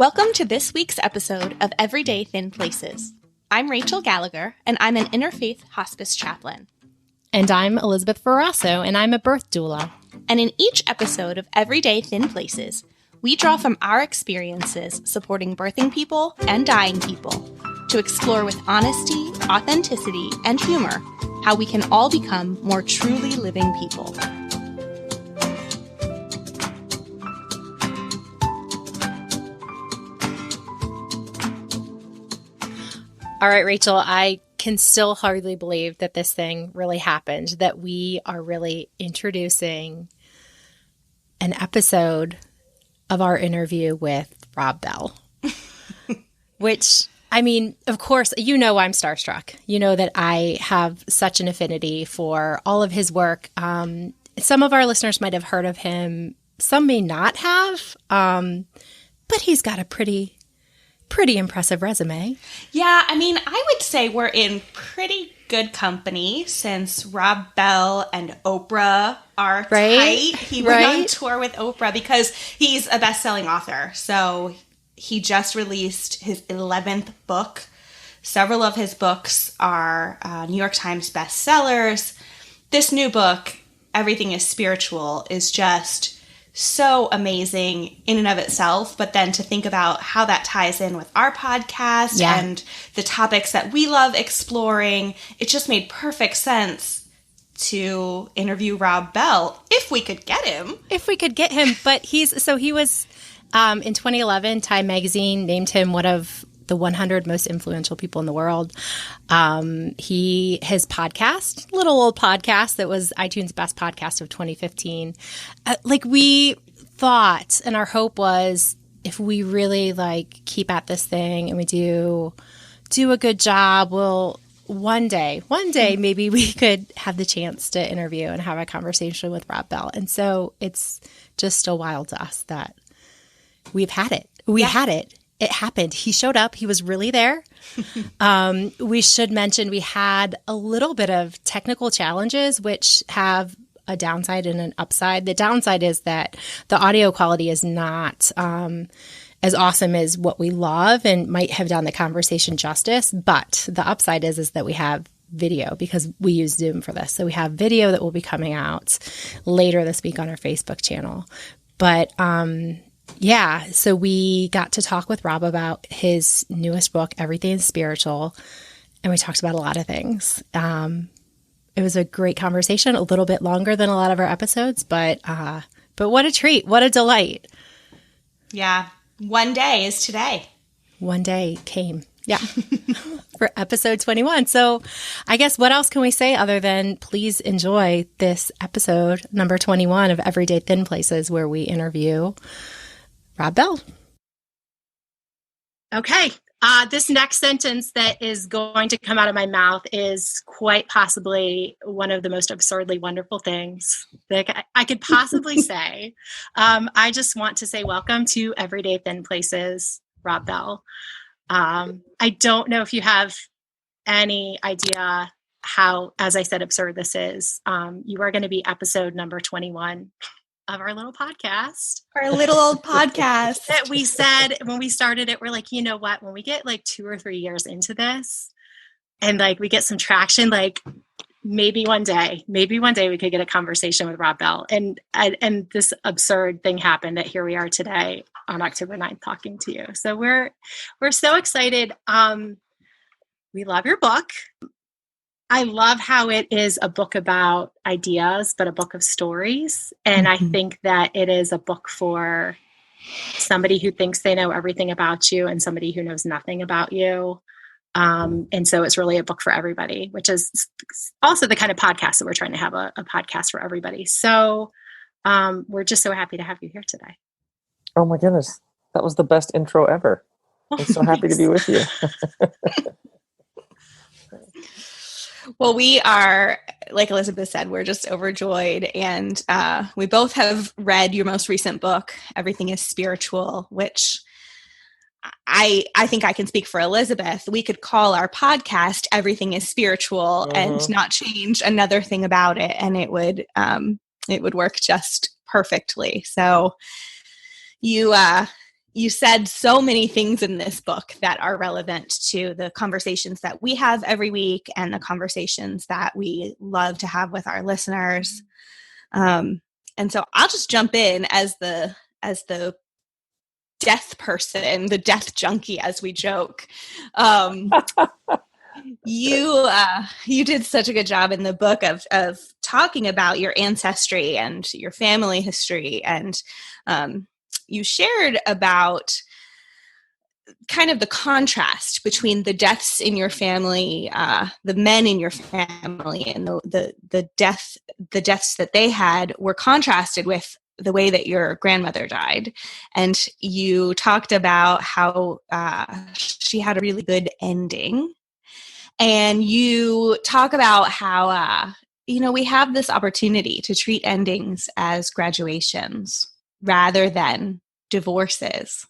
Welcome to this week's episode of Everyday Thin Places. I'm Rachel Gallagher, and I'm an interfaith hospice chaplain. And I'm Elizabeth Ferrasso, and I'm a birth doula. And in each episode of Everyday Thin Places, we draw from our experiences supporting birthing people and dying people to explore with honesty, authenticity, and humor how we can all become more truly living people. All right, Rachel, I can still hardly believe that this thing really happened, that we are really introducing an episode of our interview with Rob Bell, which, I mean, of course, you know I'm starstruck. You know that I have such an affinity for all of his work. Some of our listeners might have heard of him. Some may not have, but he's got a pretty impressive resume. Yeah, I mean, I would say we're in pretty good company since Rob Bell and Oprah are tight. He went on tour with Oprah because he's a best-selling author. So he just released his 11th book. Several of his books are New York Times bestsellers. This new book, Everything is Spiritual, is just so amazing in and of itself, but then to think about how that ties in with our podcast and the topics that we love exploring, it just made perfect sense to interview Rob Bell if we could get him. But he was in 2011, Time Magazine named him one of the 100 most influential people in the world. His podcast, little old podcast that was iTunes Best Podcast of 2015. We thought, and our hope was, if we really keep at this thing and we do a good job, we'll one day maybe we could have the chance to interview and have a conversation with Rob Bell. And so it's just still wild to us that we've had it. We had it. It happened. He showed up. He was really there. We should mention we had a little bit of technical challenges, which have a downside and an upside. The downside is that the audio quality is not as awesome as what we love and might have done the conversation justice. But the upside is that we have video because we use Zoom for this. So we have video that will be coming out later this week on our Facebook channel. But so we got to talk with Rob about his newest book, Everything is Spiritual, and we talked about a lot of things. It was a great conversation, a little bit longer than a lot of our episodes, but what a treat. What a delight. Yeah. One day is today. One day came. Yeah. For episode 21. So I guess what else can we say other than please enjoy this episode, number 21 of Everyday Thin Places, where we interview Rob Bell. Okay. This next sentence that is going to come out of my mouth is quite possibly one of the most absurdly wonderful things that I could possibly say. I just want to say welcome to Everyday Thin Places, Rob Bell. I don't know if you have any idea how, as I said, absurd this is. You are going to be episode number 21 of our little podcast. Our little old podcast. That we said when we started it, we're like, you know what, when we get 2 or 3 years into this and we get some traction, maybe one day we could get a conversation with Rob Bell. And this absurd thing happened that here we are today on October 9th talking to you. So we're so excited. We love your book. I love how it is a book about ideas, but a book of stories. And I think that it is a book for somebody who thinks they know everything about you and somebody who knows nothing about you. And so it's really a book for everybody, which is also the kind of podcast that we're trying to have a podcast for everybody. So we're just so happy to have you here today. Oh my goodness. That was the best intro ever. I'm so happy to be with you. Well, we are, like Elizabeth said, we're just overjoyed. And we both have read your most recent book, Everything is Spiritual, which I think I can speak for Elizabeth. We could call our podcast Everything is Spiritual and not change another thing about it. And it would work just perfectly. So you you said so many things in this book that are relevant to the conversations that we have every week and the conversations that we love to have with our listeners. And so I'll just jump in as the death person, the death junkie, as we joke. You did such a good job in the book of talking about your ancestry and your family history, and you shared about kind of the contrast between the deaths in your family, the men in your family, and the deaths that they had were contrasted with the way that your grandmother died. And you talked about how she had a really good ending. And you talk about how, we have this opportunity to treat endings as graduations rather than divorces.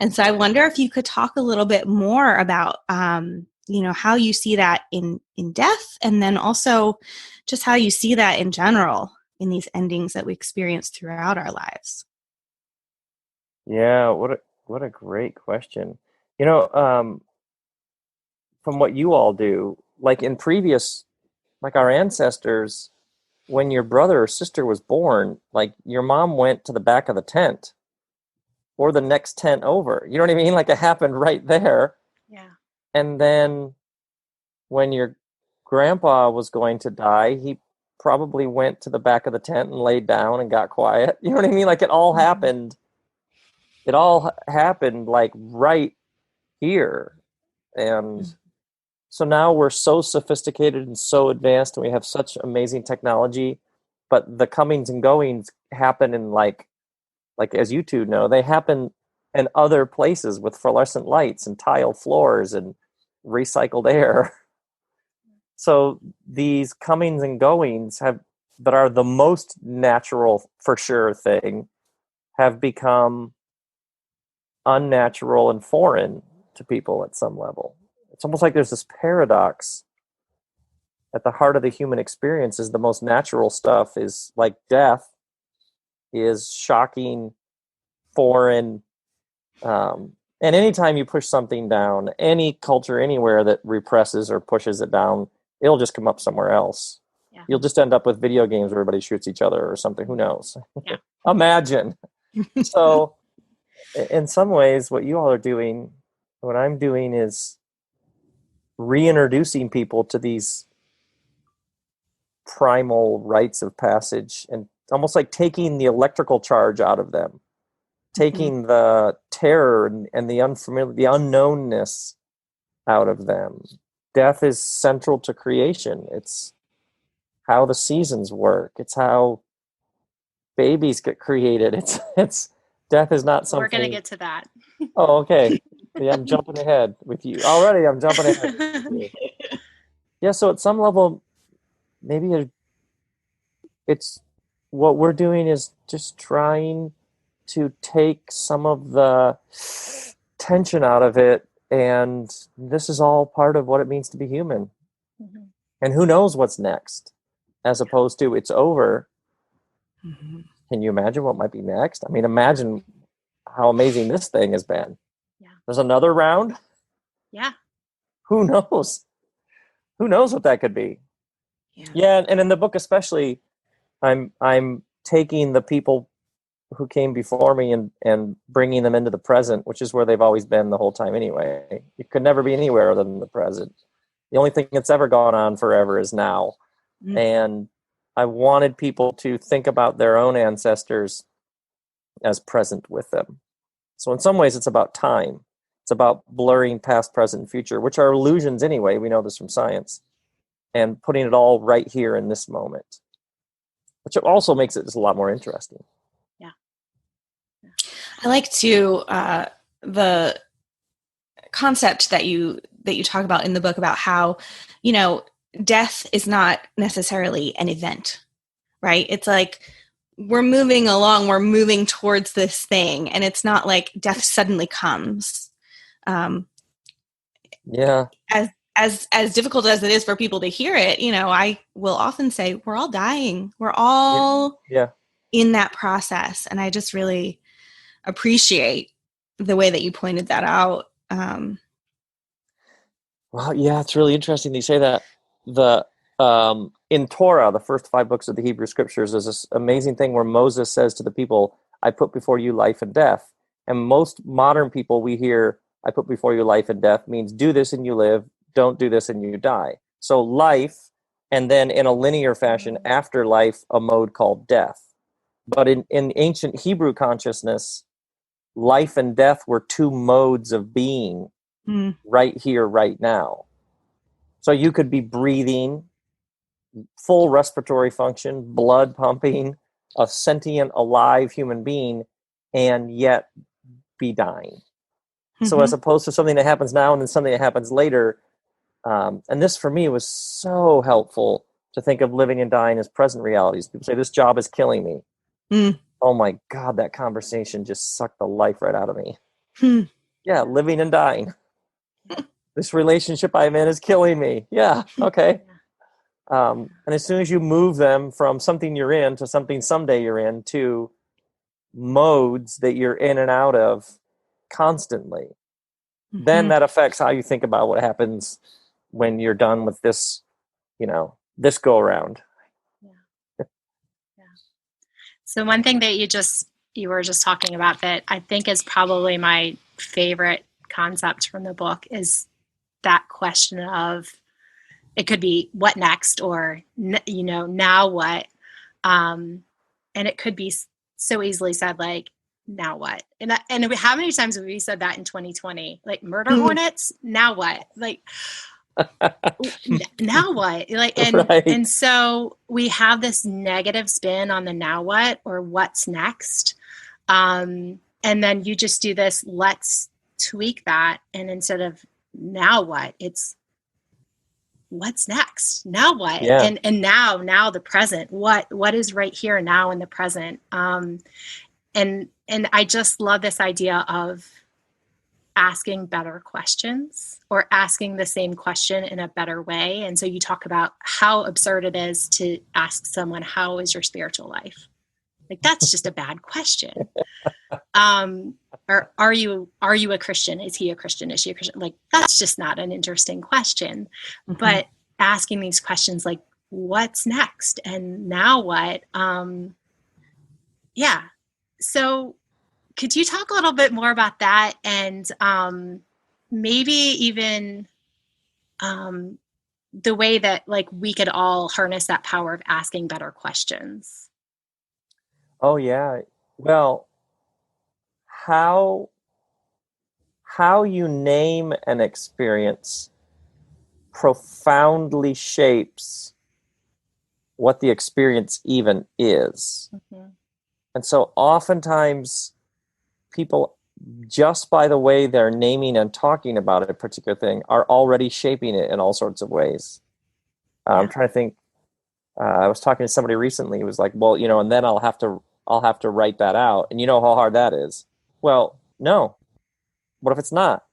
And so I wonder if you could talk a little bit more about, how you see that in death, and then also just how you see that in general in these endings that we experience throughout our lives. Yeah, what a great question. From what you all do, like in previous, like our ancestors, when your brother or sister was born, like your mom went to the back of the tent or the next tent over. You know what I mean? Like it happened right there. Yeah. And then when your grandpa was going to die, he probably went to the back of the tent and laid down and got quiet. You know what I mean? Like it all happened. It all happened like right here. And so now we're so sophisticated and so advanced, and we have such amazing technology, but the comings and goings happen in like as you two know, they happen in other places with fluorescent lights and tile floors and recycled air. So these comings and goings that are the most natural for sure thing have become unnatural and foreign to people at some level. It's almost like there's this paradox at the heart of the human experience. Is the most natural stuff is like death is shocking, foreign, and anytime you push something down, any culture anywhere that represses or pushes it down, it'll just come up somewhere else. Yeah. You'll just end up with video games where everybody shoots each other or something. Who knows? Yeah. Imagine. So in some ways, what you all are doing, what I'm doing is reintroducing people to these primal rites of passage, and almost like taking the electrical charge out of them, taking the terror and the unfamiliar, the unknownness out of them. Death is central to creation. It's how the seasons work. It's how babies get created. It's death is not something. We're going to get to that. Oh, okay. Yeah, I'm jumping ahead with you already. I'm jumping ahead. Yeah. So at some level, maybe it's what we're doing is just trying to take some of the tension out of it, and this is all part of what it means to be human. Mm-hmm. And who knows what's next, as opposed to it's over. Mm-hmm. Can you imagine what might be next? I mean, imagine how amazing this thing has been. Yeah. There's another round. Yeah. Who knows? Who knows what that could be? Yeah, and in the book especially, I'm taking the people who came before me and bringing them into the present, which is where they've always been the whole time anyway. You could never be anywhere other than the present. The only thing that's ever gone on forever is now. Mm-hmm. And I wanted people to think about their own ancestors as present with them. So in some ways, it's about time. It's about blurring past, present, and future, which are illusions anyway. We know this from science. And putting it all right here in this moment, which also makes it just a lot more interesting. Yeah. I like to the concept that you talk about in the book about how, death is not necessarily an event, right? It's like we're moving along, we're moving towards this thing, and it's not like death suddenly comes. Yeah. As difficult as it is for people to hear it, I will often say we're all dying. We're all in that process. And I just really appreciate the way that you pointed that out. Well, yeah, it's really interesting that you say that. The in Torah, the first 5 books of the Hebrew Scriptures, there's this amazing thing where Moses says to the people, "I put before you life and death." And most modern people, we hear, "I put before you life and death," means do this and you live, don't do this and you die. So life, and then in a linear fashion, after life, a mode called death. But in ancient Hebrew consciousness, life and death were 2 modes of being right here, right now. So you could be breathing, full respiratory function, blood pumping, a sentient, alive human being, and yet be dying. So as opposed to something that happens now and then something that happens later, and this for me was so helpful to think of living and dying as present realities. People say, this job is killing me. Oh my God, that conversation just sucked the life right out of me. Yeah, living and dying. This relationship I'm in is killing me. Yeah, okay. And as soon as you move them from something you're in to something someday you're in to modes that you're in and out of constantly, then that affects how you think about what happens when you're done with this, this go around. Yeah. So one thing that you were just talking about that I think is probably my favorite concept from the book is that question of, it could be what next, or, now what? And it could be so easily said like, now what? And how many times have we said that in 2020? Like, murder hornets, now what? Like, now what? Like, and so we have this negative spin on the now what, or what's next. And then you just do this, let's tweak that. And instead of now what, it's what's next? Now what? Yeah. And now the present, what is right here now in the present? And I just love this idea of asking better questions, or asking the same question in a better way. And so you talk about how absurd it is to ask someone, how is your spiritual life? Like, that's just a bad question. Or are you a Christian? Is he a Christian? Is she a Christian? Like, that's just not an interesting question. But asking these questions like, what's next? And now what? Yeah. So could you talk a little bit more about that? And maybe even the way that like we could all harness that power of asking better questions. Oh yeah. Well, how you name an experience profoundly shapes what the experience even is. And so oftentimes people, just by the way they're naming and talking about a particular thing, are already shaping it in all sorts of ways. I'm trying to think. I was talking to somebody recently who was like, well, and then I'll have to write that out. And you know how hard that is. Well, no. What if it's not?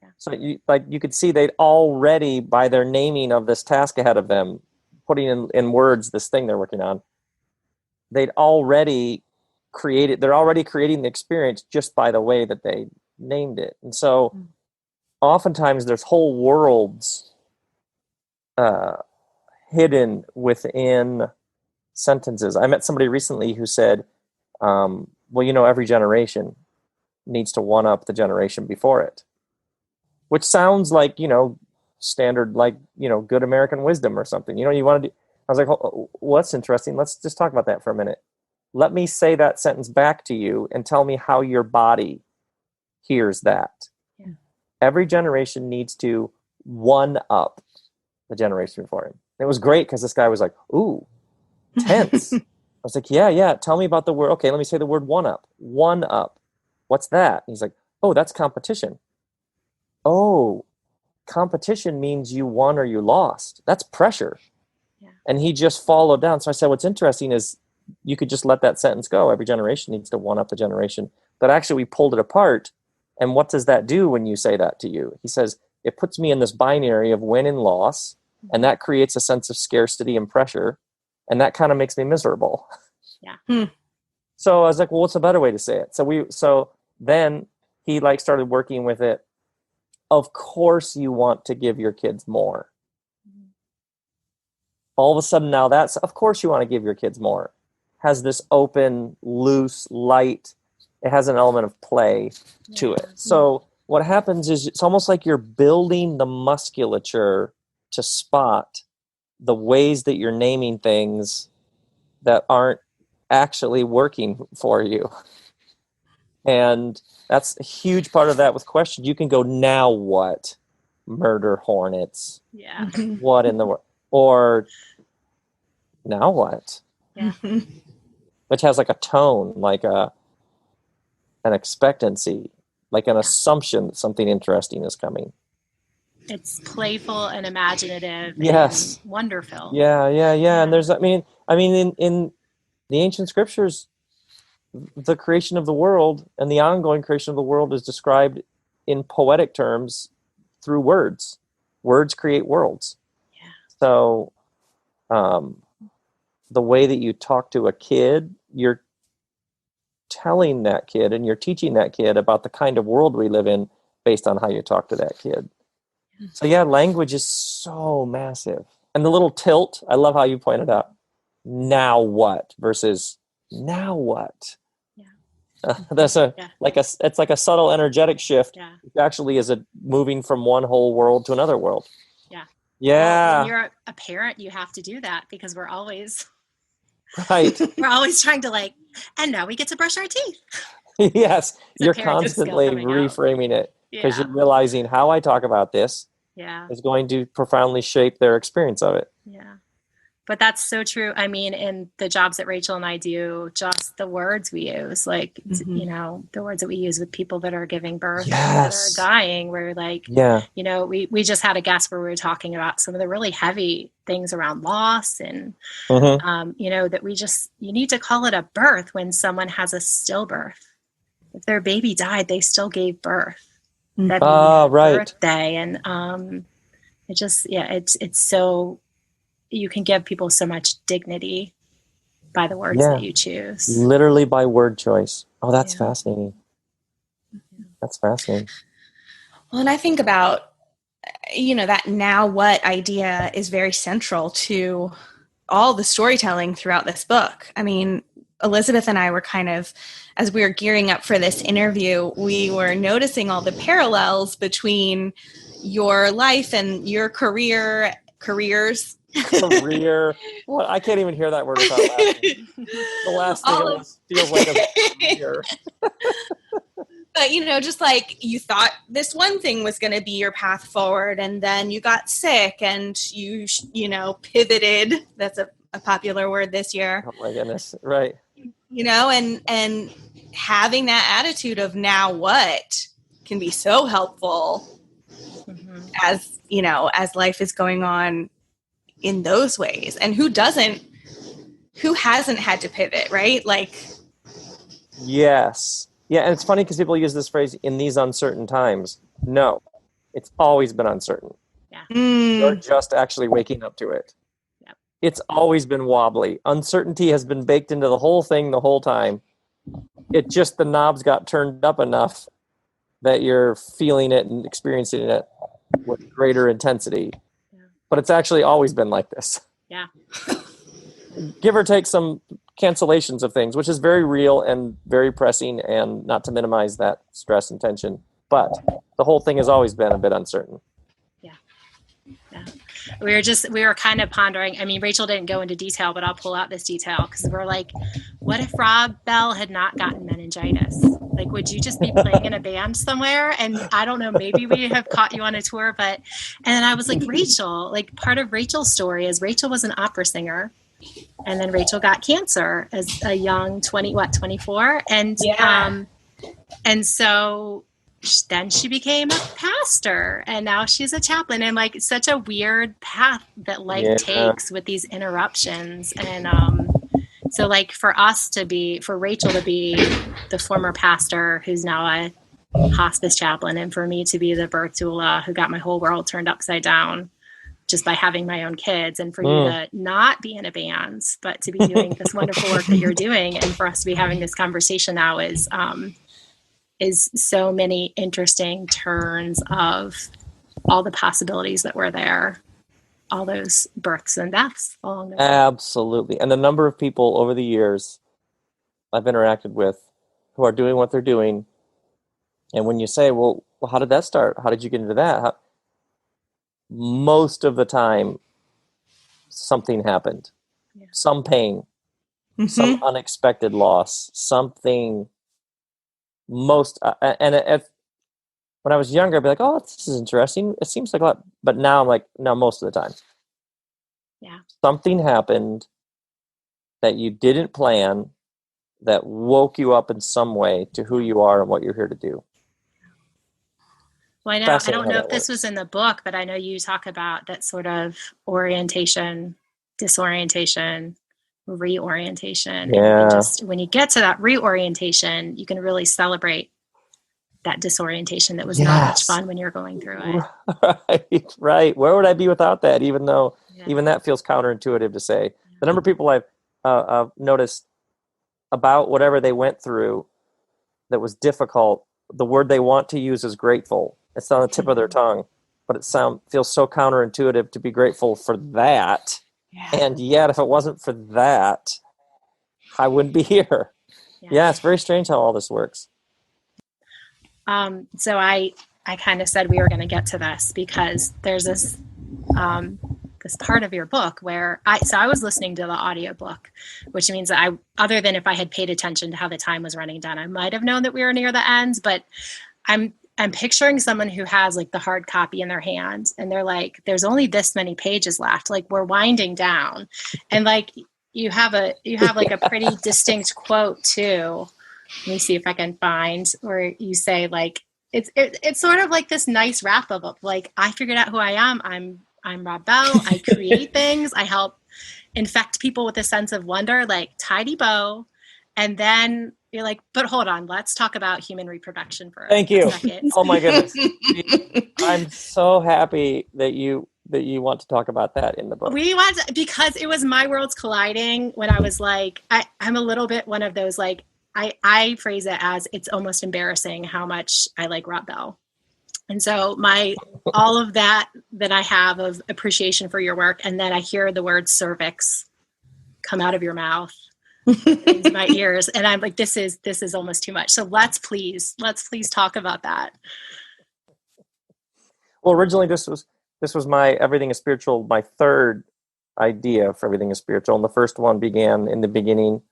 Yeah. So you could see they'd already, by their naming of this task ahead of them, putting in words this thing they're working on, they're already creating the experience just by the way that they named it. And so oftentimes there's whole worlds hidden within sentences. I met somebody recently who said, every generation needs to one up the generation before it, which sounds like, standard, like, good American wisdom or something. You want to do. I was like, well, that's interesting. Let's just talk about that for a minute. Let me say that sentence back to you and tell me how your body hears that. Yeah. Every generation needs to one up the generation before him. And it was great because this guy was like, ooh, tense. I was like, yeah. Tell me about the word. Okay, let me say the word one up. One up. What's that? And he's like, oh, that's competition. Oh, competition means you won or you lost. That's pressure. Yeah. And he just followed down. So I said, what's interesting is you could just let that sentence go. Every generation needs to one up the generation. But actually we pulled it apart. And what does that do when you say that to you? He says, it puts me in this binary of win and loss. And that creates a sense of scarcity and pressure. And that kind of makes me miserable. Yeah. So I was like, well, what's a better way to say it? So then he like started working with it. Of course you want to give your kids more. All of a sudden now that's, of course you want to give your kids more. Has this open, loose, light, it has an element of play to it. So what happens is it's almost like you're building the musculature to spot the ways that you're naming things that aren't actually working for you. And that's a huge part of that with questions. You can go, now what? Murder hornets. Yeah. What in the world? Or now what? Yeah. Which has like a tone, like an expectancy, like an assumption that something interesting is coming. It's playful and imaginative. Yes. And wonderful. Yeah. And there's, in the ancient scriptures, the creation of the world and the ongoing creation of the world is described in poetic terms through words. Words create worlds. Yeah. So, the way that you talk to a kid, you're telling that kid and you're teaching that kid about the kind of world we live in based on how you talk to that kid. So yeah, language is so massive. And the little tilt, I love how you pointed out, now what versus now what? Yeah. That's it's like a subtle energetic shift. Yeah. Which actually is moving from one whole world to another world. Yeah. Yeah. Well, when you're a parent, you have to do that because we're always right. We're always trying to and now we get to brush our teeth. Yes. You're constantly reframing it because you're realizing how I talk about this is going to profoundly shape their experience of it. Yeah. But that's so true. I mean, in the jobs that Rachel and I do, just the words we use, the words that we use with people that are giving birth, that are dying, we're we just had a guest where we were talking about some of the really heavy things around loss and, that you need to call it a birth when someone has a stillbirth. If their baby died, they still gave birth. That birthday. And it's so, you can give people so much dignity by the words that you choose. Literally by word choice. Oh, that's fascinating. That's fascinating. Well, and I think about, that now what idea is very central to all the storytelling throughout this book. I mean, Elizabeth and I were kind of, as we were gearing up for this interview, we were noticing all the parallels between your life and your careers. Career. Well, I can't even hear that word without laughing. The last thing feels like a career. But, just like you thought this one thing was going to be your path forward, and then you got sick and you pivoted. That's a popular word this year. Oh my goodness. Right. And having that attitude of now what can be so helpful as life is going on in those ways. And who hasn't had to pivot, right? Yes. Yeah. And it's funny because people use this phrase, in these uncertain times. No, it's always been uncertain. Yeah. You're just actually waking up to it. Yep. It's always been wobbly. Uncertainty has been baked into the whole thing the whole time. It just, the knobs got turned up enough that you're feeling it and experiencing it with greater intensity. But it's actually always been like this. Yeah. Give or take some cancellations of things, which is very real and very pressing, and not to minimize that stress and tension. But the whole thing has always been a bit uncertain. Yeah. We were kind of pondering. I mean, Rachel didn't go into detail, but I'll pull out this detail because we're like, what if Rob Bell had not gotten meningitis? Would you just be playing in a band somewhere? And I don't know, maybe we have caught you on a tour, and then I was like, Rachel, part of Rachel's story is Rachel was an opera singer. And then Rachel got cancer as a young 24. And, and so then she became a pastor, and now she's a chaplain, and such a weird path that life takes with these interruptions. And, so for Rachel to be the former pastor who's now a hospice chaplain, and for me to be the birth doula who got my whole world turned upside down just by having my own kids, and for you to not be in a band, but to be doing this wonderful work that you're doing, and for us to be having this conversation now is is so many interesting turns of all the possibilities that were there, all those births and deaths along the way. Absolutely. And the number of people over the years I've interacted with who are doing what they're doing. And when you say, well, how did that start? How did you get into that? Most of the time, something happened. Yeah. Some pain, some unexpected loss, something when I was younger, I'd be like, oh, this is interesting. It seems like a lot. But now I'm like, no, most of the time. Yeah. Something happened that you didn't plan that woke you up in some way to who you are and what you're here to do. Well, I don't know if this was in the book, but I know you talk about that sort of orientation, disorientation, reorientation. Yeah. And when you get to that reorientation, you can really celebrate that disorientation that was not much fun when you're going through it. Right. Where would I be without that? Even that feels counterintuitive to say. The number of people I've noticed about whatever they went through that was difficult, the word they want to use is grateful. It's on the tip of their tongue, but it feels so counterintuitive to be grateful for that. Yeah. And yet, if it wasn't for that, I wouldn't be here. Yeah, it's very strange how all this works. So I kind of said we were going to get to this because there's this this part of your book where I was listening to the audiobook, which means that other than if I had paid attention to how the time was running down, I might have known that we were near the end, but I'm picturing someone who has like the hard copy in their hand and they're like, there's only this many pages left. Like we're winding down. And like, you have like a pretty distinct quote too. Let me see if I can find where you say like, it's sort of like this nice wrap up of like, I figured out who I am. I'm Rob Bell. I create things. I help infect people with a sense of wonder, like tidy bow. And then you're like, but hold on, let's talk about human reproduction for Thank you. Second. Oh my goodness. I'm so happy that you want to talk about that in the book. Because it was my worlds colliding when I was like, I'm a little bit one of those, like, I phrase it as it's almost embarrassing how much I like Rob Bell. And so all of that I have of appreciation for your work, and then I hear the word cervix come out of your mouth into my ears, and I'm like, this is almost too much. So let's please talk about that. Well, originally this was my Everything is Spiritual, my third idea for Everything is Spiritual, and the first one began in the beginning.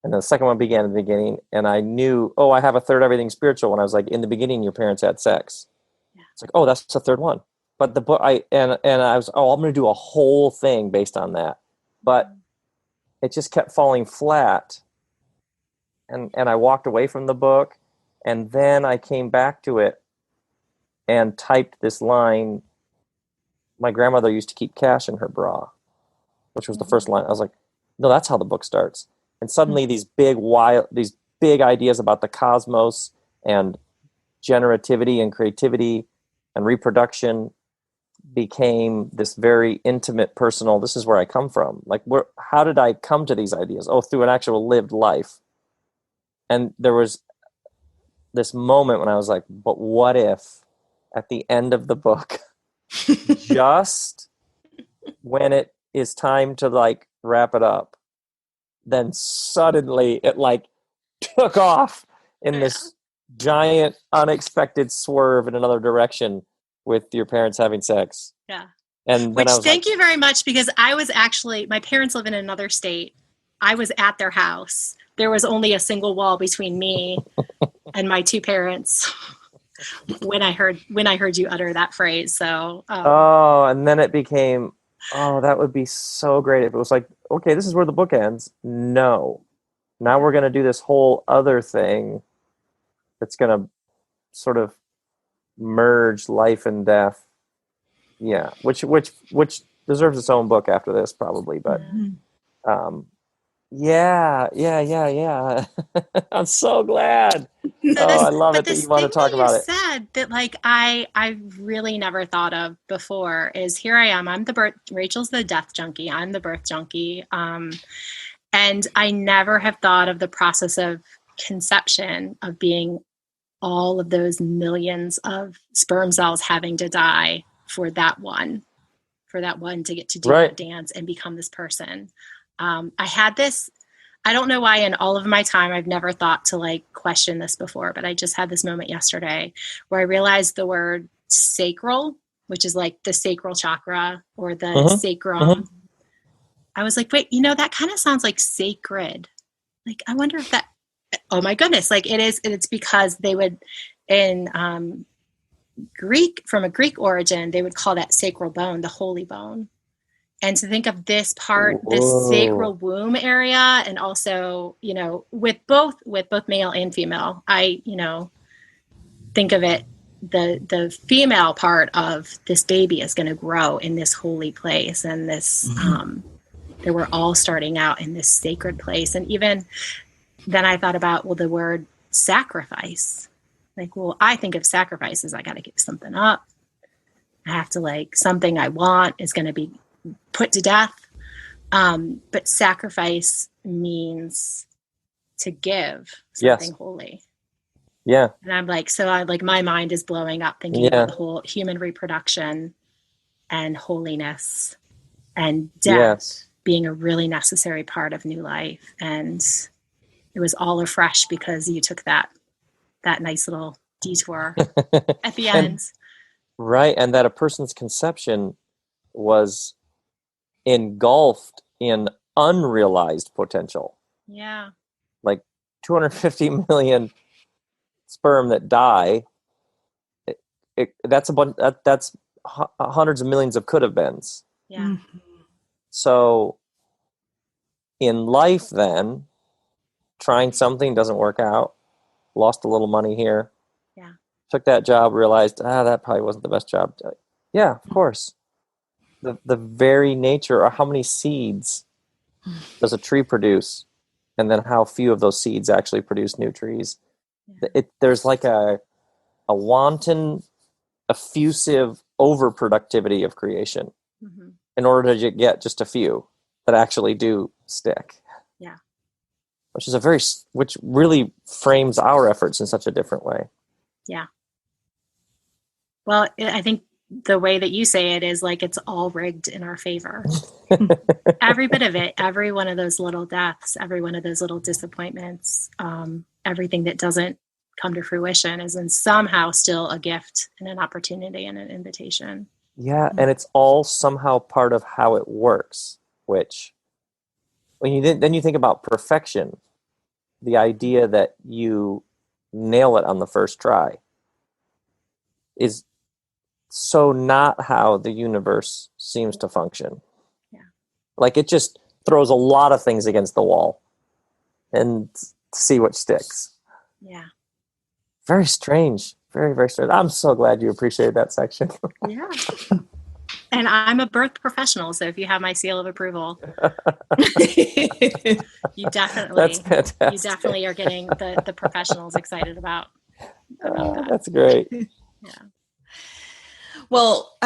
And the second one began in the beginning, and I knew, I have a third Everything Spiritual. When I was like, in the beginning, your parents had sex. Yeah. It's like, that's the third one. But the book, I was, I'm going to do a whole thing based on that. But it just kept falling flat, and I walked away from the book, and then I came back to it and typed this line. My grandmother used to keep cash in her bra, which was the first line. I was like, no, that's how the book starts. And suddenly these big ideas about the cosmos and generativity and creativity and reproduction became this very intimate, personal, this is where I come from. Like, how did I come to these ideas? Through an actual lived life. And there was this moment when I was like, but what if at the end of the book, just when it is time to like wrap it up, then suddenly it like took off in this giant unexpected swerve in another direction with your parents having sex. Yeah. And which thank you very much, because I was actually, my parents live in another state. I was at their house. There was only a single wall between me and my two parents when I heard you utter that phrase. So and then it became, that would be so great if it was like, okay, this is where the book ends. No. Now we're going to do this whole other thing that's going to sort of merge life and death. Yeah, which deserves its own book after this, probably. But yeah. I'm so glad. I love it that you want to talk about it. Said that, like, I really never thought of before is, here I am. Rachel's the death junkie. I'm the birth junkie. And I never have thought of the process of conception of being all of those millions of sperm cells having to die for that one to get to do that dance and become this person. I had this, I don't know why in all of my time, I've never thought to like question this before, but I just had this moment yesterday where I realized the word sacral, which is like the sacral chakra or the sacrum. I was like, wait, that kind of sounds like sacred. Like, I wonder if that, oh my goodness, like it's because they would in Greek, from a Greek origin, they would call that sacral bone the holy bone. And to think of this part, this sacral womb area, and also, with both male and female, I, think of it, the female part of this baby is going to grow in this holy place. And this, that we're all starting out in this sacred place. And even then I thought about, the word sacrifice. Like, I think of sacrifice as I got to give something up. I have to something I want is going to be put to death. But sacrifice means to give something holy. Yeah. And I'm like, my mind is blowing up thinking about the whole human reproduction and holiness and death being a really necessary part of new life. And it was all afresh because you took that nice little detour at the end. Right. And that a person's conception was engulfed in unrealized potential. Yeah. Like 250 million sperm that die. That's a bunch. That's hundreds of millions of could have beens. Yeah. So in life, then trying something doesn't work out. Lost a little money here. Yeah. Took that job, realized, that probably wasn't the best job. Yeah, of course. The very nature, or how many seeds does a tree produce, and then how few of those seeds actually produce new trees. Yeah. There's like a wanton, effusive overproductivity of creation in order to get just a few that actually do stick. Yeah. Which really frames our efforts in such a different way. Yeah. Well, I think the way that you say it is like it's all rigged in our favor. Every bit of it, every one of those little deaths, every one of those little disappointments, everything that doesn't come to fruition is in somehow still a gift and an opportunity and an invitation. Yeah, and it's all somehow part of how it works, which when you think about perfection, the idea that you nail it on the first try is so not how the universe seems to function. Yeah. Like it just throws a lot of things against the wall and see what sticks. Yeah. Very strange. Very, very strange. I'm so glad you appreciated that section. Yeah. And I'm a birth professional, so if you have my seal of approval, you definitely are getting the professionals excited about that. That's great. Yeah. Well,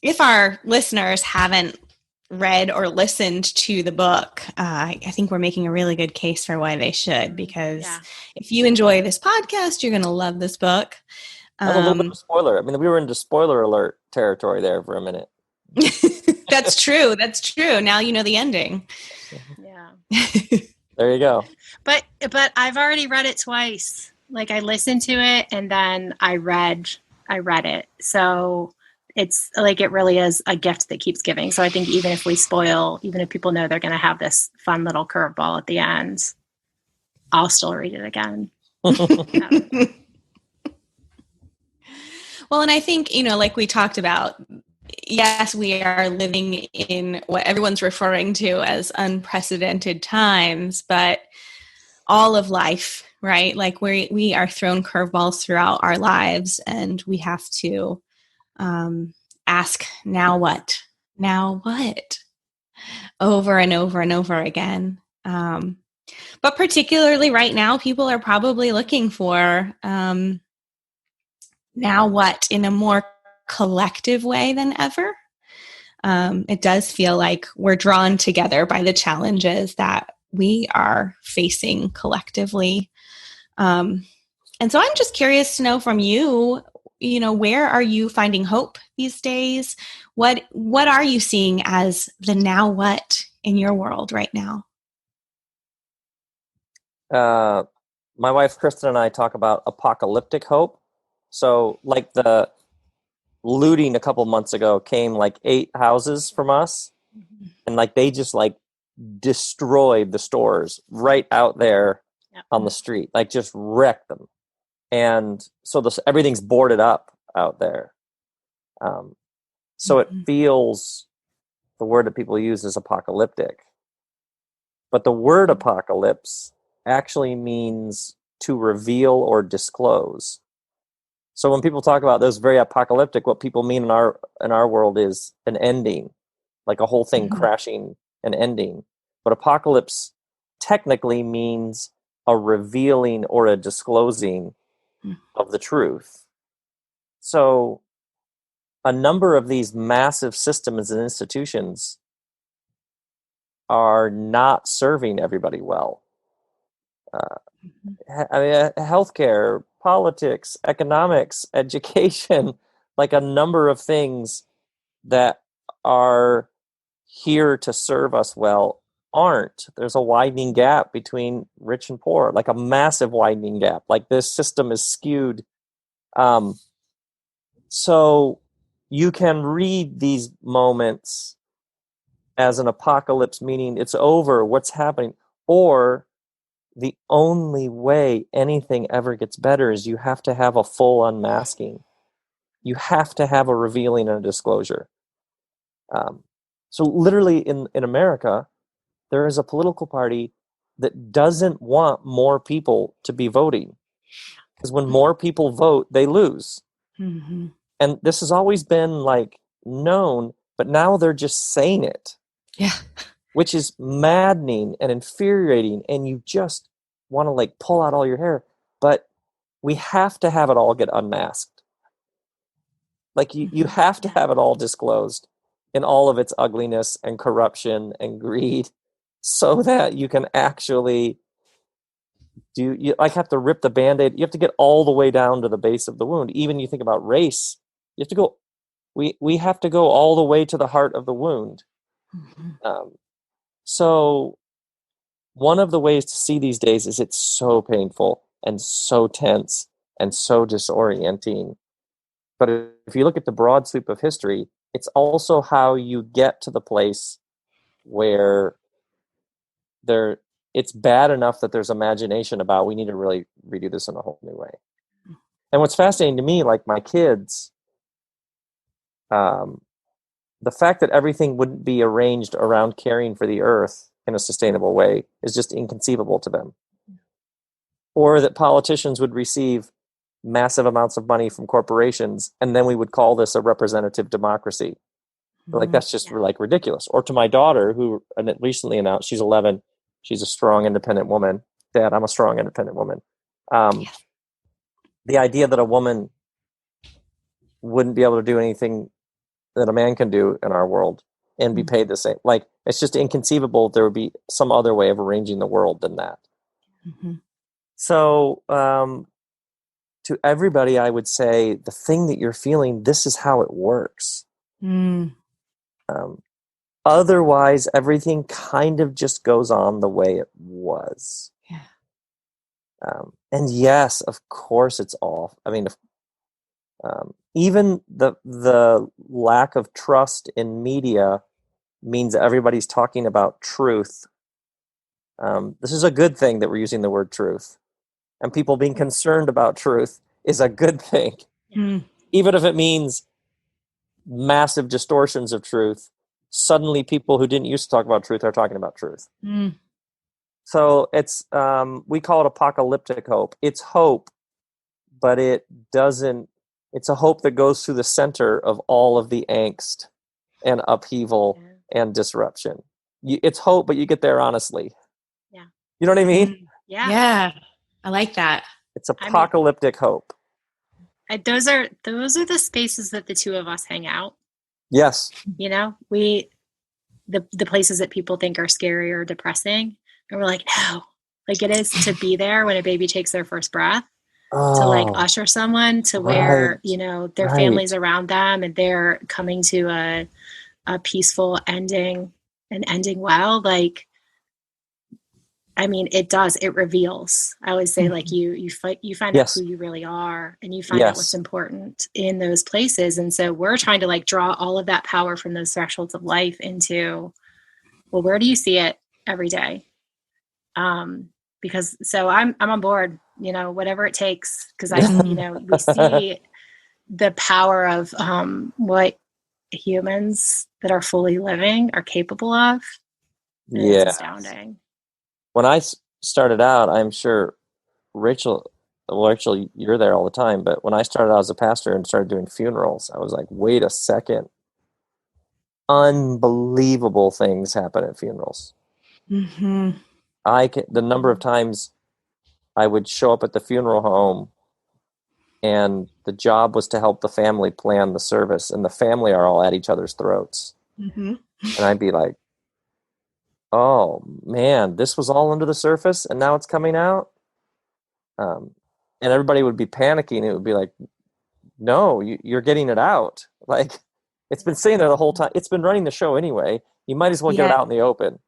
if our listeners haven't read or listened to the book, I think we're making a really good case for why they should, because if you enjoy this podcast, you're going to love this book. A little bit of a spoiler. I mean, we were into spoiler alert territory there for a minute. That's true. That's true. Now you know the ending. Yeah. There you go. But I've already read it twice. Like I listened to it and then I read it. So it's like it really is a gift that keeps giving. So I think even if people know they're going to have this fun little curveball at the end, I'll still read it again. Well, and I think, like we talked about, yes, we are living in what everyone's referring to as unprecedented times, but all of life, right? Like we are thrown curveballs throughout our lives, and we have to ask, now what? Now what? Over and over and over again. But particularly right now, people are probably looking for now what in a more collective way than ever. It does feel like we're drawn together by the challenges that we are facing collectively. And so I'm just curious to know from you, where are you finding hope these days? What are you seeing as the now what in your world right now? My wife Kristen and I talk about apocalyptic hope. So like the looting a couple months ago came like 8 houses from us, and like they just like destroyed the stores right out there on the street, like just wrecked them. And so everything's boarded up out there. So it feels, the word that people use is apocalyptic. But the word apocalypse actually means to reveal or disclose. So when people talk about those very apocalyptic, what people mean in our world is an ending, like a whole thing crashing and ending. But apocalypse technically means a revealing or a disclosing of the truth. So a number of these massive systems and institutions are not serving everybody well. Healthcare, politics, economics, education, like a number of things that are here to serve us well aren't. There's a widening gap between rich and poor, like a massive widening gap. Like this system is skewed. So you can read these moments as an apocalypse, meaning it's over, what's happening, or the only way anything ever gets better is you have to have a full unmasking. You have to have a revealing and a disclosure. So literally in America, there is a political party that doesn't want more people to be voting. Because when more people vote, they lose. Mm-hmm. And this has always been like known, but now they're just saying it. Yeah. Which is maddening and infuriating, and you just want to like pull out all your hair. But we have to have it all get unmasked. Like you have to have it all disclosed in all of its ugliness and corruption and greed, so that you can actually you like have to rip the Band-Aid. You have to get all the way down to the base of the wound. Even you think about race, you have to go, we have to go all the way to the heart of the wound. So one of the ways to see these days is it's so painful and so tense and so disorienting. But if you look at the broad sweep of history, it's also how you get to the place where it's bad enough that there's imagination about we need to really redo this in a whole new way. And what's fascinating to me, like my kids, the fact that everything wouldn't be arranged around caring for the earth in a sustainable way is just inconceivable to them. Or that politicians would receive massive amounts of money from corporations, and then we would call this a representative democracy. Like that's just like ridiculous. Or to my daughter, who recently announced, she's 11, she's a strong, independent woman. Dad, I'm a strong, independent woman. The idea that a woman wouldn't be able to do anything that a man can do in our world and be paid the same, like it's just inconceivable. There would be some other way of arranging the world than that. So to everybody, I would say the thing that you're feeling, this is how it works. Otherwise, everything kind of just goes on the way it was. And yes, of course, it's awful. I mean, even the lack of trust in media means that everybody's talking about truth. This is a good thing that we're using the word truth. And people being concerned about truth is a good thing. Even if it means massive distortions of truth, suddenly people who didn't used to talk about truth are talking about truth. So it's we call it apocalyptic hope. It's hope, but it's a hope that goes through the center of all of the angst and upheaval and disruption. It's hope, but you get there honestly. You know what I mean? Yeah. I like that. It's apocalyptic hope. Those are the spaces that the two of us hang out. Yes. You know, the places that people think are scary or depressing, and we're like, no, like it is to be there when a baby takes their first breath, to like Oh, usher someone to where, right, their right. family's around them and they're coming to a peaceful ending and ending well. Like, I mean, it reveals. I always say, like, you find out who Yes, you really are, and you find out what's yes. important in those places. And so we're trying to like draw all of that power from those thresholds of life into, well, where do you see it every day? Because so I'm on board, whatever it takes, because we see the power of what humans that are fully living are capable of, and it's Yeah. astounding. When I started out, I'm sure Rachel, well, Rachel, you're there all the time, but when I started out as a pastor and started doing funerals, I was like, wait a second. Unbelievable things happen at funerals. Mm-hmm. The number of times I would show up at the funeral home and the job was to help the family plan the service, and the family are all at each other's throats. Mm-hmm. And I'd be like, oh man, this was all under the surface and now it's coming out. Um, and everybody would be panicking. It would be like, no, you're getting it out. Like, it's been sitting there the whole time. It's been running the show anyway. You might as well get it Yeah. out in the open.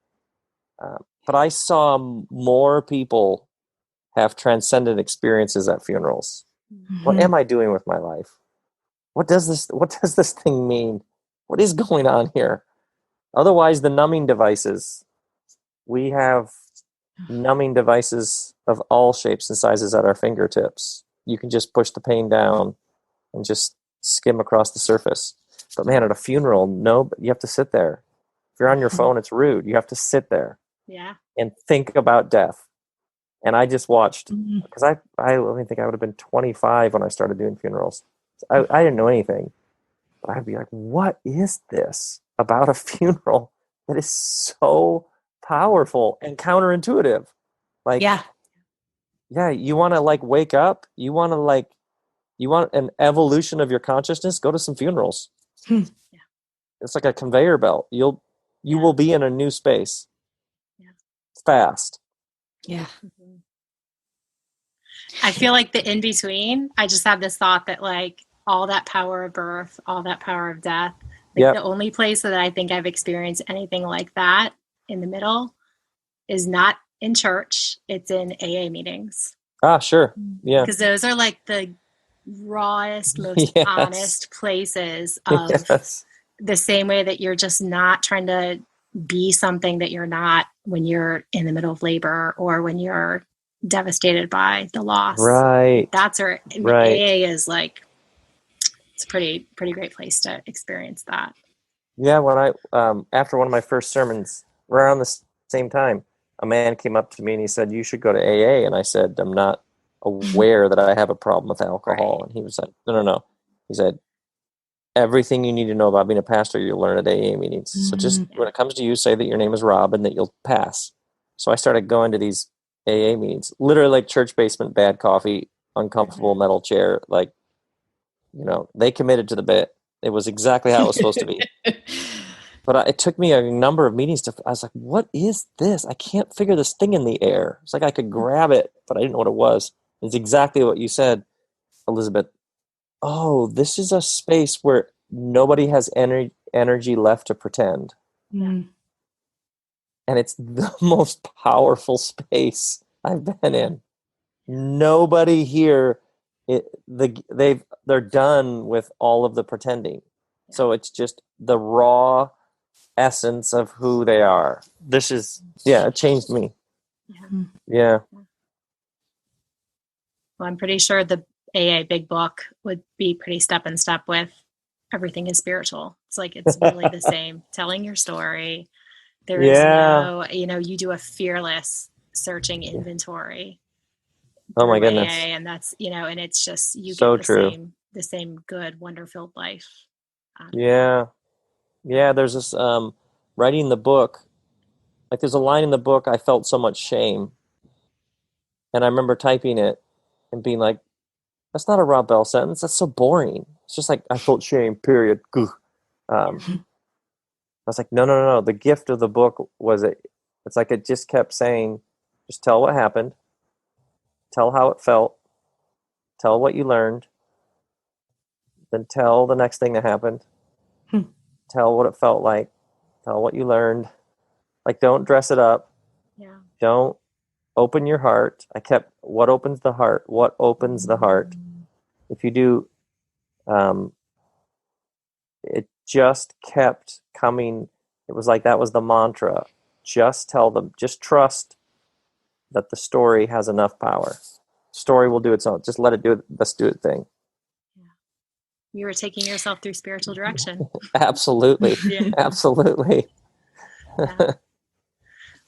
But I saw more people have transcendent experiences at funerals. What Mm-hmm. am I doing with my life? What does this thing mean? What is going on here? Otherwise, the numbing devices. We have numbing devices of all shapes and sizes at our fingertips. You can just push the pain down and just skim across the surface. But man, at a funeral, no, you have to sit there. If you're on your phone, it's rude. You have to sit there Yeah. and think about death. And I just watched, Mm-hmm. because I only think I would have been 25 when I started doing funerals. I didn't know anything. But I'd be like, what is this about a funeral that is so powerful and counterintuitive? Like, Yeah. yeah, you want to like wake up, you want an evolution of your consciousness, go to some funerals. Hmm. Yeah. It's like a conveyor belt. You Yeah. will be in a new space Yeah. fast. Yeah. Mhm. I feel like the in between, I just have this thought that like all that power of birth, all that power of death, like the Yep. only place that I think I've experienced anything like that in the middle is not in church, it's in AA meetings. Ah, sure. Yeah. Because those are like the rawest, most Yes. honest places of Yes. the same way that you're just not trying to be something that you're not when you're in the middle of labor or when you're devastated by the loss. Right. That's where Right. AA is like, it's a pretty great place to experience that. Yeah, when I after one of my first sermons, around the same time, a man came up to me and he said, "You should go to AA." And I said, "I'm not aware that I have a problem with alcohol." Right. And he was like, "No, no, no." He said, "Everything you need to know about being a pastor, you'll learn at AA meetings. So just Mm-hmm. Yeah. when it comes to you, say that your name is Rob and that you'll pass." So I started going to these AA meetings, literally like church basement, bad coffee, uncomfortable Mm-hmm. metal chair. Like, they committed to the bit. It was exactly how it was supposed to be. But it took me a number of meetings I was like, what is this? I can't figure this thing in the air. It's like I could grab it, but I didn't know what it was. It's exactly what you said, Elizabeth. Oh, this is a space where nobody has energy left to pretend. Yeah. Mm-hmm. And it's the most powerful space I've been in. Nobody here, they're done with all of the pretending. Yeah. So it's just the raw essence of who they are. It changed me. Yeah. Yeah. Well, I'm pretty sure the AA Big Book would be pretty step in step with everything is spiritual. It's like it's really the same. Telling your story. There is Yeah. no, you do a fearless searching inventory Oh my through goodness. AA, and that's, and it's just you get So true. the same good, wonder-filled life out of that. Yeah. Yeah, there's this writing the book, like there's a line in the book, I felt so much shame. And I remember typing it and being like, that's not a Rob Bell sentence. That's so boring. It's just like I felt shame, period. Goo. Yeah. I was like, no, no, no, no. The gift of the book was it's like it just kept saying, Just tell what happened. Tell how it felt. Tell what you learned. Then tell the next thing that happened. Tell what it felt like. Tell what you learned. Like, don't dress it up. Yeah. Don't open your heart. What opens the heart? What opens the heart? If you do, it just kept coming. It was like that was the mantra. Just tell them. Just trust that the story has enough power. Story will do its own. Just let it do it. Let's do it thing. You were taking yourself through spiritual direction. Absolutely. Yeah. Absolutely. Yeah.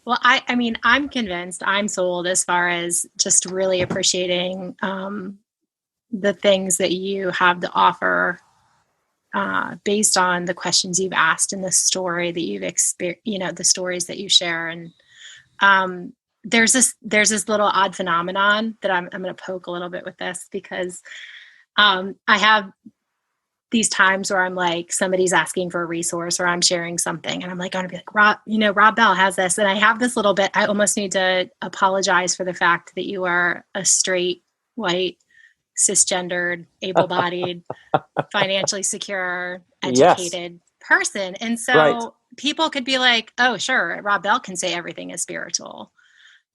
Well, I mean, I'm convinced, I'm sold as far as just really appreciating the things that you have to offer based on the questions you've asked and the story that you've experienced, the stories that you share. And there's this little odd phenomenon that I'm going to poke a little bit with this, because I have these times where I'm like, somebody's asking for a resource or I'm sharing something and I'm like, going to be like, Rob Bell has this. And I have this little bit, I almost need to apologize for the fact that you are a straight, white, cisgendered, able-bodied, financially secure, educated person. And so people could be like, oh, sure, Rob Bell can say everything is spiritual,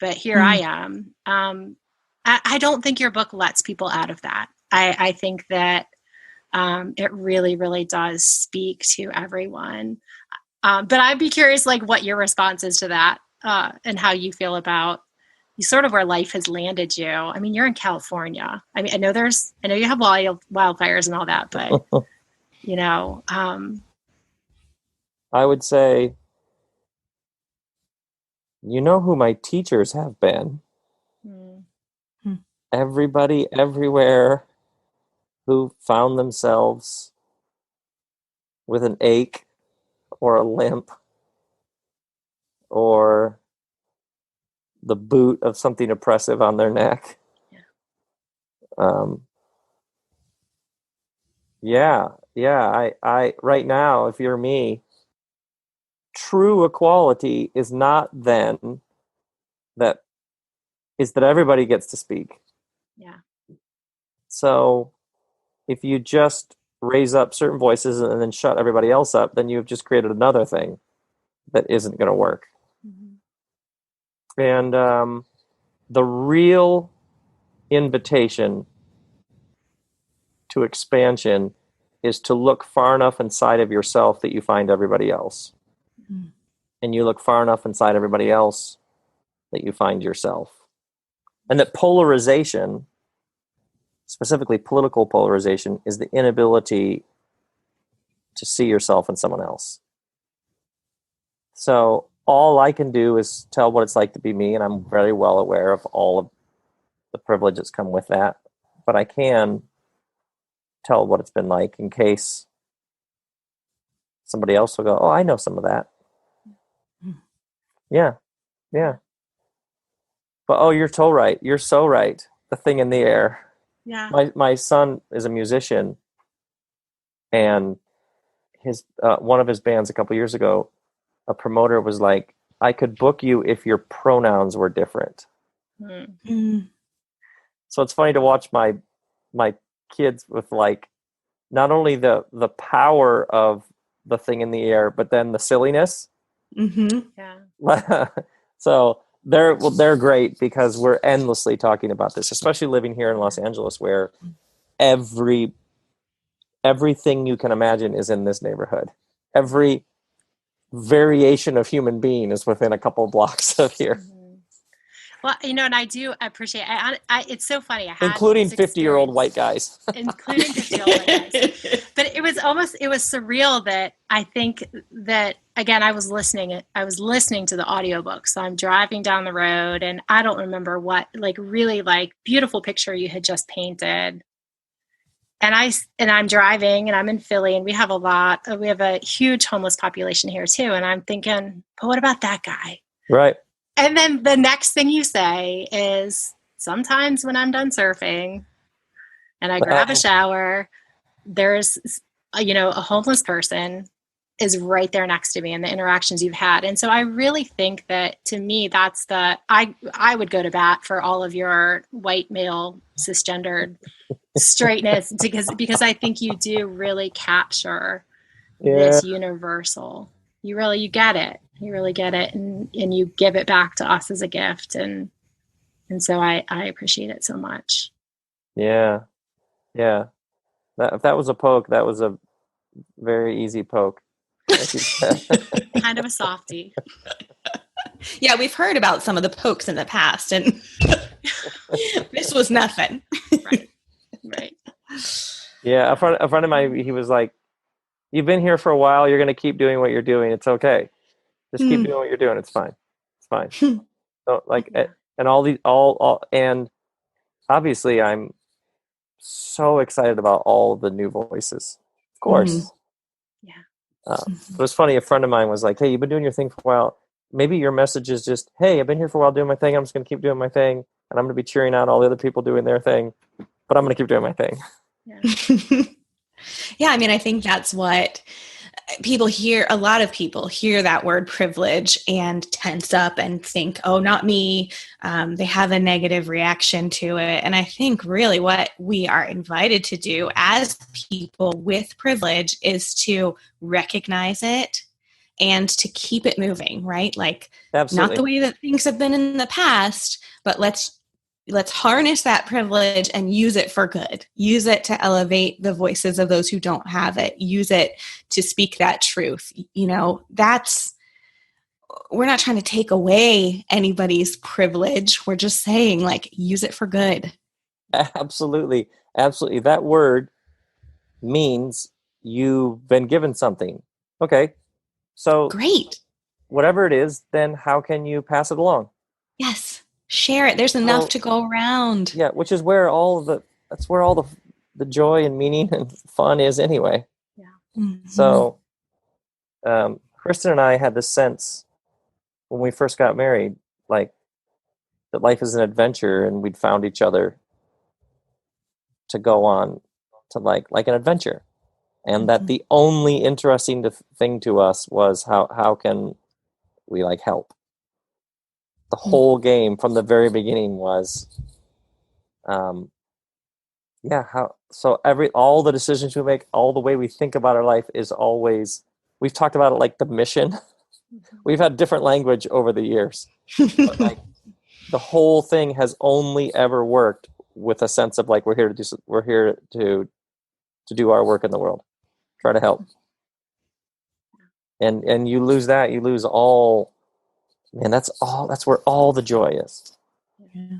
but here I am. I don't think your book lets people out of that. I think that it really, really does speak to everyone. But I'd be curious, like, what your response is to that and how you feel about sort of where life has landed you. I mean, you're in California. I mean, I know you have wildfires and all that, but I would say, who my teachers have been. Everybody, everywhere, who found themselves with an ache or a limp or the boot of something oppressive on their neck. I right now, if you're me, true equality is not then that everybody gets to speak. Yeah. So if you just raise up certain voices and then shut everybody else up, then you've just created another thing that isn't going to work. And the real invitation to expansion is to look far enough inside of yourself that you find everybody else. And you look far enough inside everybody else that you find yourself. And that polarization, specifically political polarization, is the inability to see yourself in someone else. So all I can do is tell what it's like to be me, and I'm very well aware of all of the privilege that's come with that. But I can tell what it's been like in case somebody else will go, oh, I know some of that. Yeah. But oh, you're so right. You're so right. The thing in the air. Yeah. My son is a musician, and his one of his bands a couple years ago, a promoter was like, I could book you if your pronouns were different. So it's funny to watch my kids with, like, not only the power of the thing in the air, but then the silliness. Yeah. So they're great because we're endlessly talking about this, especially living here in Los Angeles, where everything you can imagine is in this neighborhood. Every variation of human being is within a couple of blocks of here. Well, and I do appreciate. It's so funny. Including 50-year-old white guys. Including 50-year-old white guys. But it was surreal that I think that, again, I was listening to the audiobook. So I'm driving down the road, and I don't remember what, like, really, like, beautiful picture you had just painted. And I'm driving, and I'm in Philly, and we have a huge homeless population here too. And I'm thinking, but what about that guy? Right. And then the next thing you say is, sometimes when I'm done surfing and I grab a shower, there's, a homeless person is right there next to me and the interactions you've had. And so I really think that, to me, that's I would go to bat for all of your white male cisgendered straightness, because I think you do really capture this universal. You get it. You really get it, and you give it back to us as a gift, and so I appreciate it so much. Yeah. If that was a poke, that was a very easy poke. Kind of a softie. Yeah, we've heard about some of the pokes in the past, and this was nothing. Right. Yeah, a friend of mine, he was like, "You've been here for a while. You're going to keep doing what you're doing. It's okay. Just keep doing what you're doing. It's fine. It's fine." So like, and all, and obviously, I'm so excited about all the new voices. Of course. Yeah. It was funny. A friend of mine was like, "Hey, you've been doing your thing for a while. Maybe your message is just, hey, I've been here for a while doing my thing. I'm just going to keep doing my thing, and I'm going to be cheering out all the other people doing their thing, but I'm going to keep doing my thing." Yeah. Yeah, I mean, I think that's what people hear. A lot of people hear that word privilege and tense up and think, oh, not me. They have a negative reaction to it. And I think really what we are invited to do as people with privilege is to recognize it and to keep it moving, right? Like, Absolutely. not the way that things have been in the past, but let's harness that privilege and use it for good. Use it to elevate the voices of those who don't have it. Use it to speak that truth. You know, we're not trying to take away anybody's privilege. We're just saying, like, use it for good. Absolutely. Absolutely. That word means you've been given something. Okay. So Great. whatever it is, then how can you pass it along? Yes. Share it. There's enough to go around. Yeah, which is where that's where all the joy and meaning and fun is anyway. Yeah. Mm-hmm. So Kristen and I had this sense when we first got married, like, that life is an adventure, and we'd found each other to go on to like an adventure, and that the only interesting thing to us was how can we like help. The whole game from the very beginning was all the decisions we make, all the way we think about our life is always, we've talked about it like the mission. We've had different language over the years, but like the whole thing has only ever worked with a sense of like, we're here to do our work in the world, try to help. And you lose that, you lose all, man, that's where all the joy is. Yeah.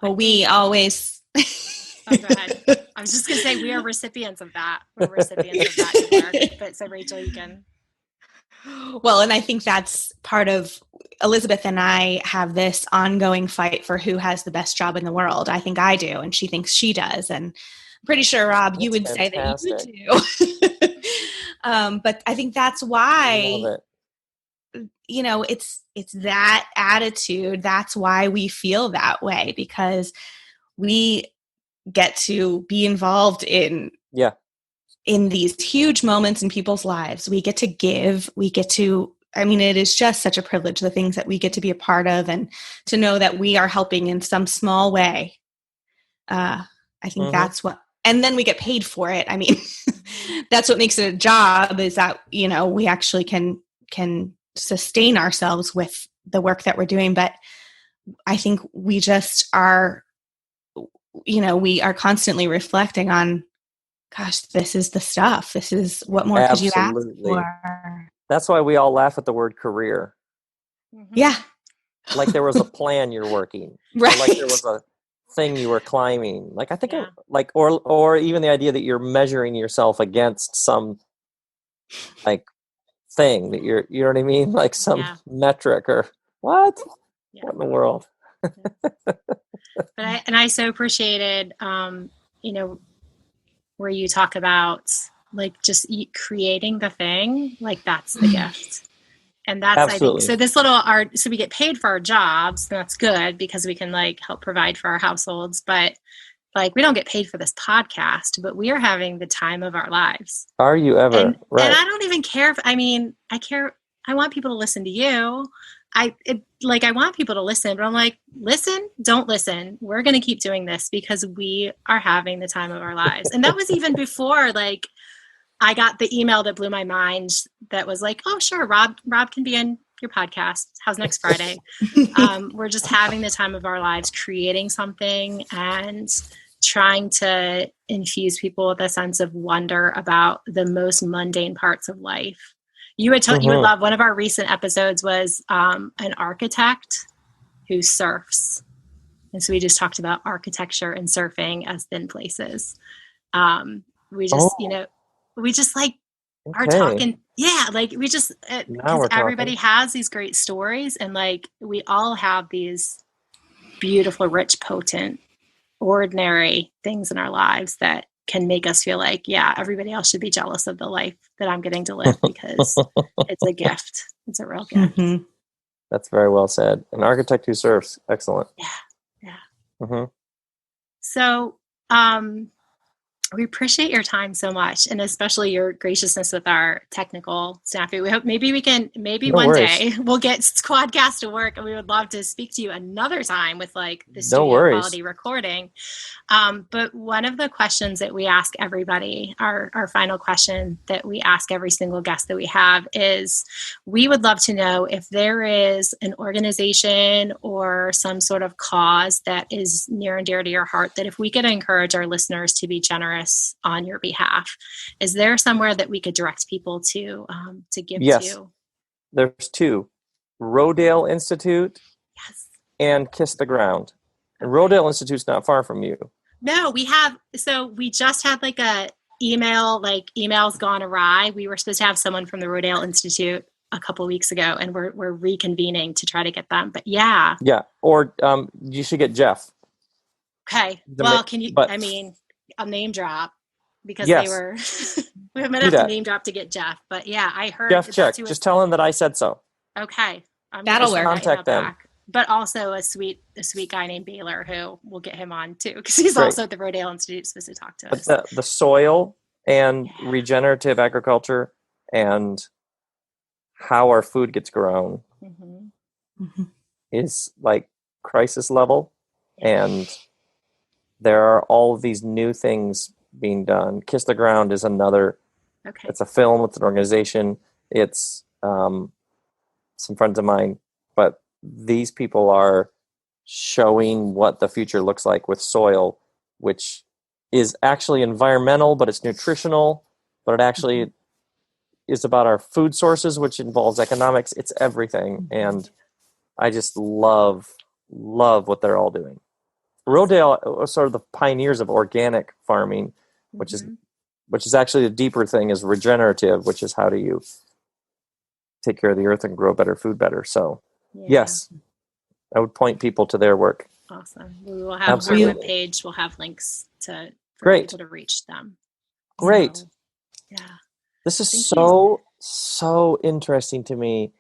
Well, we always go ahead. I was just gonna say we are recipients of that. We're recipients of that work. But so Rachel, you can. Well, and I think that's part of Elizabeth and I have this ongoing fight for who has the best job in the world. I think I do, and she thinks she does. And I'm pretty sure, Rob, you would say that you do. But I think that's why, you know, it's that attitude. That's why we feel that way, because we get to be involved in these huge moments in people's lives. We get to give, I mean, it is just such a privilege, the things that we get to be a part of, and to know that we are helping in some small way. I think that's what, and then we get paid for it. I mean, that's what makes it a job, is that, you know, we actually can sustain ourselves with the work that we're doing. But I think we just are, you know, we are constantly reflecting on, gosh, this is the stuff. This is, what more could you ask for? That's why we all laugh at the word career. Yeah. Like there was a plan you're working. Right. Like there was a thing you were climbing. Like I think or even the idea that you're measuring yourself against some like thing that you know what I mean? Like some metric or what? Yeah. What in the world? But I so appreciated, you know, where you talk about like just creating the thing, like that's the gift. And that's, absolutely. I think, so this little art, so we get paid for our jobs, and that's good because we can like help provide for our households. But like, we don't get paid for this podcast, but we are having the time of our lives. Are you ever? And right. I don't even care I care. I want people to listen to you. I want people to listen, but I'm like, listen, don't listen. We're going to keep doing this because we are having the time of our lives. And that was even before, like, I got the email that blew my mind that was like, oh, sure, Rob can be in your podcast. How's next Friday? We're just having the time of our lives, creating something and trying to infuse people with a sense of wonder about the most mundane parts of life. You would you would love, one of our recent episodes was an architect who surfs. And so we just talked about architecture and surfing as thin places. We just like are talking. Yeah. Like we just, because everybody has these great stories and like, we all have these beautiful, rich, potent, ordinary things in our lives that can make us feel like, yeah, everybody else should be jealous of the life that I'm getting to live because it's a gift. It's a real gift. Mm-hmm. That's very well said. An architect who surfs. Excellent. Yeah. Yeah. Mm-hmm. So, we appreciate your time so much, and especially your graciousness with our technical staff. We hope maybe one day we'll get Squadcast to work, and we would love to speak to you another time with like the studio quality recording. But one of the questions that we ask everybody, our final question that we ask every single guest that we have is, we would love to know if there is an organization or some sort of cause that is near and dear to your heart, that if we could encourage our listeners to be generous on your behalf, is there somewhere that we could direct people to give to? There's two: Rodale Institute and Kiss the Ground. And Rodale Institute's not far from you. No, we just had like emails gone awry. We were supposed to have someone from the Rodale Institute a couple of weeks ago, and we're reconvening to try to get them. But yeah, or you should get Jeff. Okay, can you? A name drop because they were. We might have to name drop to get Jeff, but yeah, I heard Jeff. Check. Just tell him that I said so. Okay, that'll work. Contact them. Back. But also a sweet guy named Baylor who we'll get him on too because he's also at the Rodale Institute supposed to talk to us. But the soil and regenerative agriculture and how our food gets grown is like crisis level, and there are all of these new things being done. Kiss the Ground is another. Okay. It's a film. It's an organization. It's some friends of mine, but these people are showing what the future looks like with soil, which is actually environmental, but it's nutritional, but it actually is about our food sources, which involves economics. It's everything. And I just love what they're all doing. Rodale are sort of the pioneers of organic farming, which is actually a deeper thing, is regenerative, which is how do you take care of the earth and grow better food better. So yes, I would point people to their work. Awesome. We will have our webpage. We'll have links for people to reach them. Great. So, yeah. This is so interesting to me.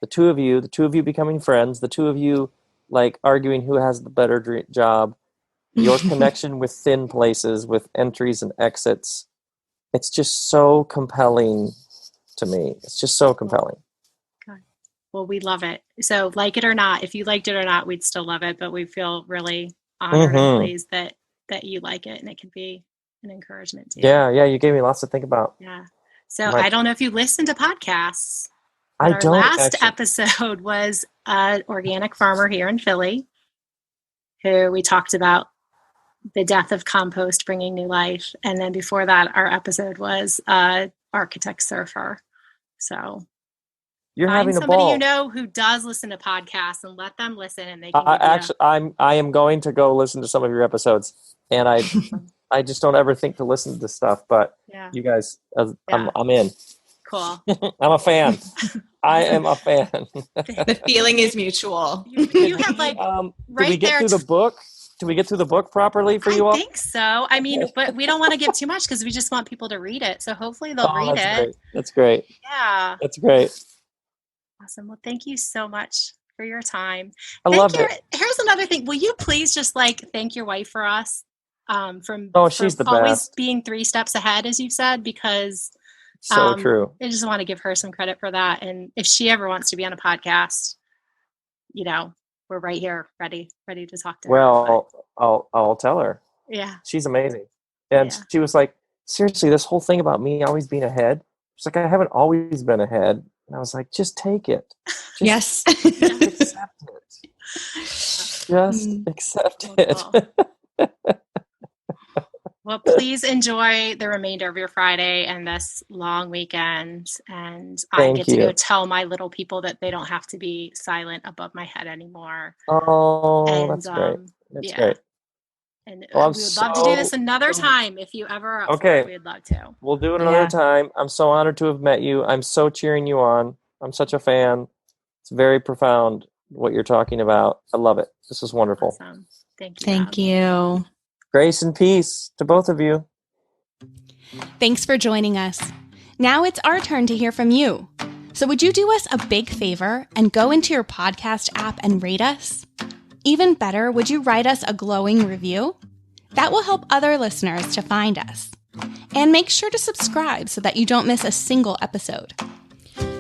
The two of you becoming friends, the two of you like arguing who has the better job, your connection with thin places, with entries and exits. It's just so compelling to me. It's just so compelling. God. Well, we love it. So like it or not, if you liked it or not, we'd still love it, but we feel really honored and pleased that you like it, and it can be an encouragement to you. Yeah, you gave me lots to think about. Yeah. So I don't know if you listen to podcasts. Our last episode was an organic farmer here in Philly who we talked about the death of compost bringing new life. And then before that, our episode was architect surfer. So you're find having a somebody ball. You know who does listen to podcasts and let them listen, and they can I am going to go listen to some of your episodes, and I just don't ever think to listen to this stuff, but you guys, I'm in. Cool. I'm a fan. I am a fan. The feeling is mutual. You have like did we get through the book? Did we get through the book properly for you all? I think so. I mean, but we don't want to give too much because we just want people to read it. So hopefully they'll read it. Great. That's great. Yeah. That's great. Awesome. Well, thank you so much for your time. I love it. Here's another thing. Will you please just like thank your wife for us? She's the always best. being 3 steps ahead, as you've said, because so true. I just want to give her some credit for that. And if she ever wants to be on a podcast, we're right here, ready to talk to her. Well, I'll tell her. Yeah. She's amazing. And she was like, seriously, this whole thing about me always being ahead. She's like, I haven't always been ahead. And I was like, just take it. Yes. Just accept it. Just accept it. Well, please enjoy the remainder of your Friday and this long weekend. And I get to go tell my little people that they don't have to be silent above my head anymore. Oh, that's great. That's great. And we would love to do this another time if you ever are up for it. We'd love to. We'll do it another time. I'm so honored to have met you. I'm so cheering you on. I'm such a fan. It's very profound what you're talking about. I love it. This is wonderful. Awesome. Thank you. Thank you. Grace and peace to both of you. Thanks for joining us. Now it's our turn to hear from you. So would you do us a big favor and go into your podcast app and rate us? Even better, would you write us a glowing review? That will help other listeners to find us. And make sure to subscribe so that you don't miss a single episode.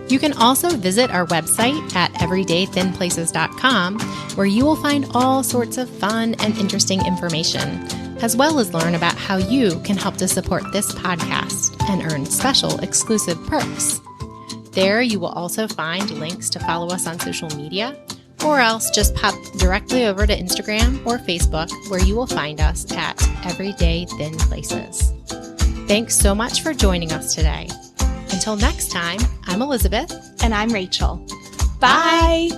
You can also visit our website at everydaythinplaces.com, where you will find all sorts of fun and interesting information, as well as learn about how you can help to support this podcast and earn special exclusive perks. There you will also find links to follow us on social media, or else just pop directly over to Instagram or Facebook, where you will find us at Everyday Thin Places. Thanks so much for joining us today. Until next time, I'm Elizabeth. And I'm Rachel. Bye.